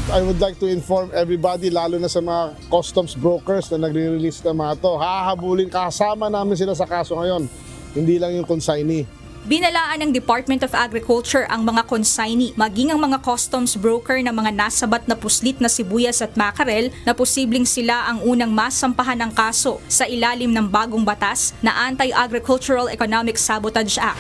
I would like to inform everybody, lalo na sa mga customs brokers na nagre-release ng mga to, hahabulin, kasama namin sila sa kaso ngayon, hindi lang yung consignee. Binalaan ng Department of Agriculture ang mga consignee, maging ang mga customs broker ng mga nasabat na puslit na sibuyas at mackerel na posibleng sila ang unang masampahan ng kaso sa ilalim ng bagong batas na Anti-Agricultural Economic Sabotage Act.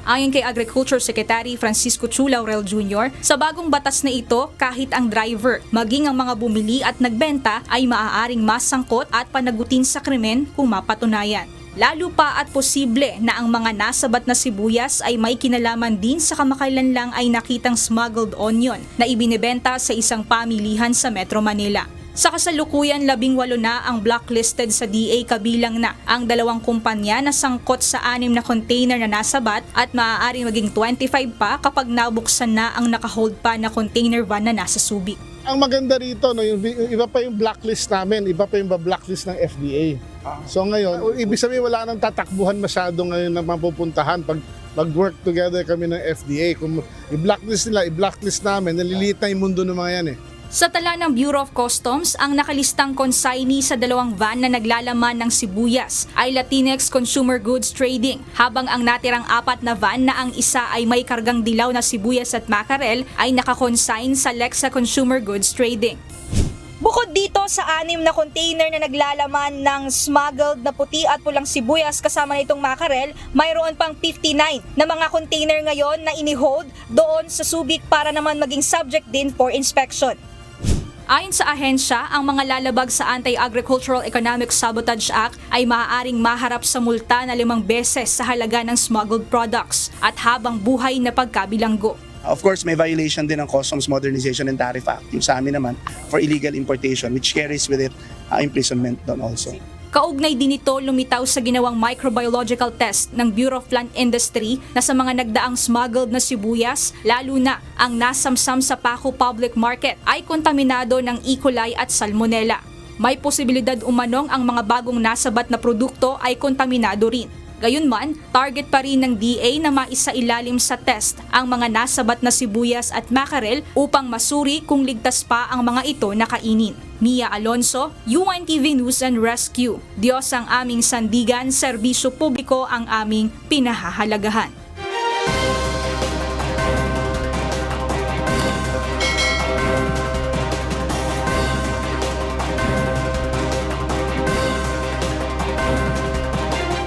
Ayon kay Agriculture Secretary Francisco Chu Laurel Jr., sa bagong batas na ito, kahit ang driver, maging ang mga bumili at nagbenta ay maaaring masangkot at panagutin sa krimen kung mapatunayan. Lalo pa at posible na ang mga nasabat na sibuyas ay may kinalaman din sa kamakailan lang ay nakitang smuggled onion na ibinebenta sa isang pamilihan sa Metro Manila. Sa kasalukuyan, 18 na ang blacklisted sa DA, kabilang na ang 2 kumpanya na sangkot sa 6 na container na nasabat at maaaring maging 25 pa kapag nabuksan na ang nakahold pa na container van na nasa Subic. Ang maganda rito, no, yung iba pa yung blacklist namin, iba pa yung blacklist ng FDA. So ngayon, ibig sabihin wala nang tatakbuhan masyado ngayon na mapupuntahan pag mag-work together kami ng FDA. Kung i-blacklist nila, i-blacklist namin, naliliit na yung mundo ng mga yan eh. Sa tala ng Bureau of Customs, ang nakalistang consignee sa 2 van na naglalaman ng sibuyas ay Latinx Consumer Goods Trading, habang ang natirang 4 na van na ang isa ay may kargang dilaw na sibuyas at mackerel ay nakakonsign sa Lexa Consumer Goods Trading. Bukod dito sa 6 na container na naglalaman ng smuggled na puti at pulang sibuyas kasama nitong mackerel, mayroon pang 59 na mga container ngayon na inihold doon sa Subic para naman maging subject din for inspection. Ayon sa ahensya, ang mga lalabag sa Anti-Agricultural Economic Sabotage Act ay maaaring maharap sa multa na 5 beses sa halaga ng smuggled products at habang buhay na pagkabilanggo. Of course, may violation din ng Customs Modernization and Tariff Act, yung sa amin naman, for illegal importation, which carries with it imprisonment doon also. Kaugnay din ito lumitaw sa ginawang microbiological test ng Bureau of Plant Industry na sa mga nagdaang smuggled na sibuyas, lalo na ang nasamsam sa Paco Public Market, ay kontaminado ng E. coli at Salmonella. May posibilidad umanong ang mga bagong nasabat na produkto ay kontaminado rin. Gayunman, target pa rin ng DA na maisailalim sa test ang mga nasabat na sibuyas at mackerel upang masuri kung ligtas pa ang mga ito na kainin. Mia Alonso, UNTV News and Rescue. Diyos ang aming sandigan, serbisyo publiko ang aming pinahahalagahan.